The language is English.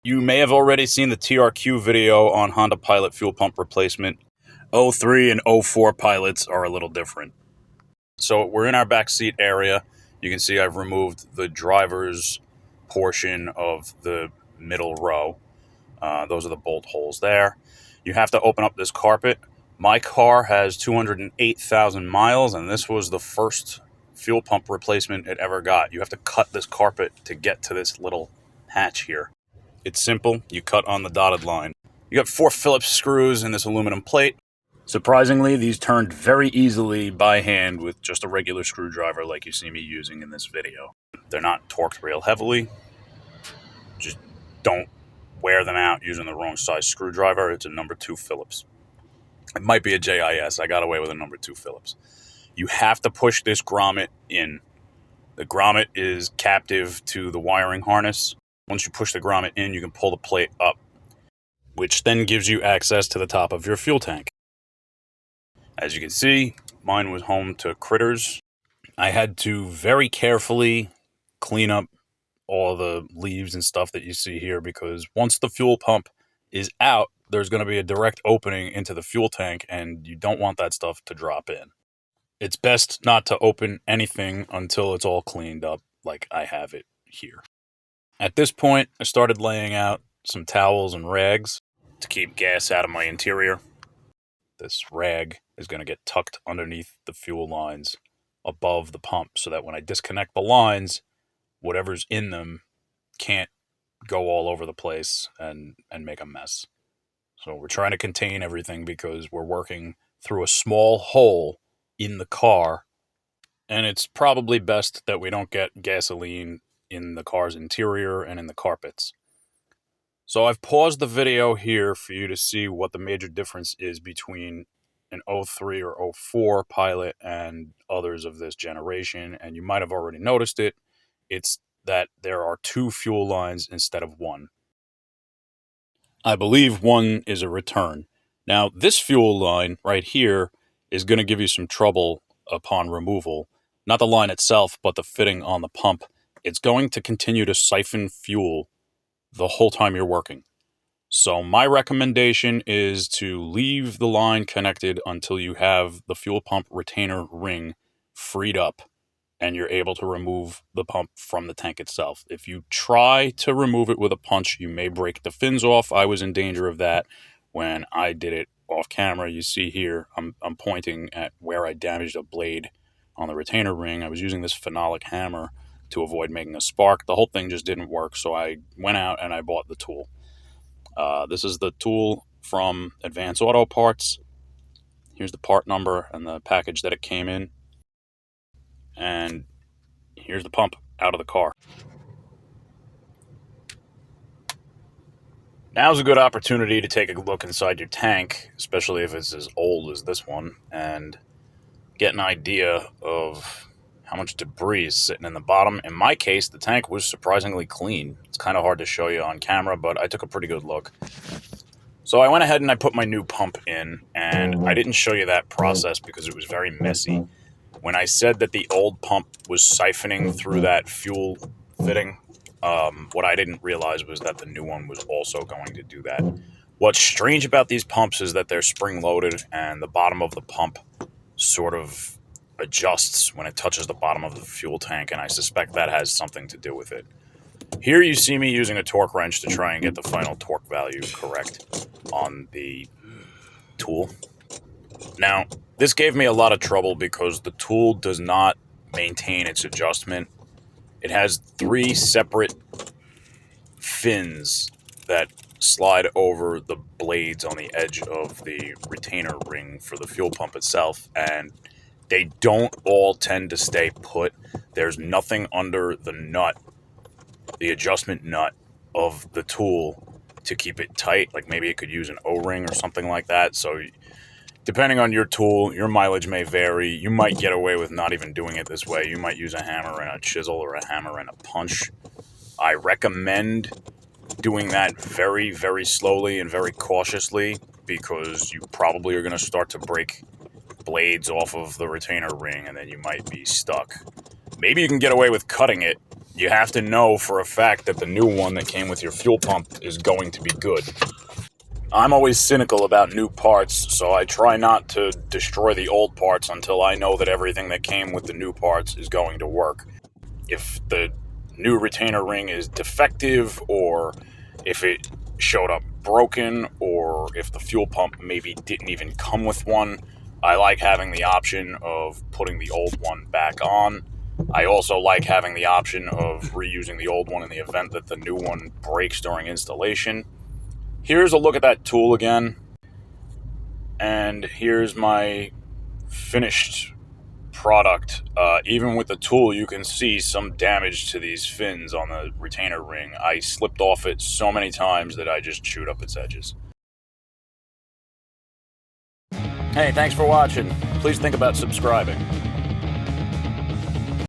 You may have already seen the TRQ video on Honda Pilot fuel pump replacement. 03 and 04 Pilots are a little different. So we're in our back seat area. You can see I've removed the driver's portion of the middle row. Those are the bolt holes there. You have to open up this carpet. My car has 208,000 miles, and this was the first fuel pump replacement it ever got. You have to cut this carpet to get to this little hatch here. It's simple. You cut on the dotted line. You got 4 Phillips screws in this aluminum plate. Surprisingly, these turned very easily by hand with just a regular screwdriver like you see me using in this video. They're not torqued real heavily. Just don't wear them out using the wrong size screwdriver. It's a number 2 Phillips. It might be a JIS. I got away with a number 2 Phillips. You have to push this grommet in. The grommet is captive to the wiring harness. Once you push the grommet in, you can pull the plate up, which then gives you access to the top of your fuel tank. As you can see, mine was home to critters. I had to very carefully clean up all the leaves and stuff that you see here, because once the fuel pump is out, there's going to be a direct opening into the fuel tank, and you don't want that stuff to drop in. It's best not to open anything until it's all cleaned up like I have it here. At this point, I started laying out some towels and rags to keep gas out of my interior. This rag is going to get tucked underneath the fuel lines above the pump so that when I disconnect the lines, whatever's in them can't go all over the place and make a mess. So we're trying to contain everything because we're working through a small hole in the car, and it's probably best that we don't get gasoline in the car's interior and in the carpets. So I've paused the video here for you to see what the major difference is between an 03 or 04 Pilot and others of this generation, and you might have already noticed it. It's that there are 2 fuel lines instead of 1. I believe 1 is a return. Now, this fuel line right here is going to give you some trouble upon removal. Not the line itself, but the fitting on the pump. It's going to continue to siphon fuel the whole time you're working. So my recommendation is to leave the line connected until you have the fuel pump retainer ring freed up and you're able to remove the pump from the tank itself. If you try to remove it with a punch, you may break the fins off. I was in danger of that when I did it off camera. You see here, I'm pointing at where I damaged a blade on the retainer ring. I was using this phenolic hammer to avoid making a spark. The whole thing just didn't work, so I went out and I bought the tool. This is the tool from Advance Auto Parts. Here's the part number and the package that it came in. And here's the pump out of the car. Now's a good opportunity to take a look inside your tank, especially if it's as old as this one, and get an idea of how much debris is sitting in the bottom. In my case, the tank was surprisingly clean. It's kind of hard to show you on camera, but I took a pretty good look. So I went ahead and I put my new pump in, and I didn't show you that process because it was very messy. When I said that the old pump was siphoning through that fuel fitting, what I didn't realize was that the new one was also going to do that. What's strange about these pumps is that they're spring-loaded, and the bottom of the pump sort of adjusts when it touches the bottom of the fuel tank, and I suspect that has something to do with it. Here you see me using a torque wrench to try and get the final torque value correct on the tool. Now, this gave me a lot of trouble because the tool does not maintain its adjustment. It has 3 separate fins that slide over the blades on the edge of the retainer ring for the fuel pump itself, and they don't all tend to stay put. There's nothing under the nut, the adjustment nut of the tool, to keep it tight. Like maybe it could use an O-ring or something like that. So depending on your tool, your mileage may vary. You might get away with not even doing it this way. You might use a hammer and a chisel or a hammer and a punch. I recommend doing that very, very slowly and very cautiously, because you probably are going to start to break blades off of the retainer ring, and then you might be stuck. Maybe you can get away with cutting it You have to know for a fact that the new one that came with your fuel pump is going to be good. I'm always cynical about new parts, so I try not to destroy the old parts until I know that everything that came with the new parts is going to work. If the new retainer ring is defective, or if it showed up broken, or if the fuel pump maybe didn't even come with one, I like having the option of putting the old one back on. I also like having the option of reusing the old one in the event that the new one breaks during installation. Here's a look at that tool again, and here's my finished product. Even with the tool, you can see some damage to these fins on the retainer ring. I slipped off it so many times that I just chewed up its edges. Hey, thanks for watching. Please think about subscribing.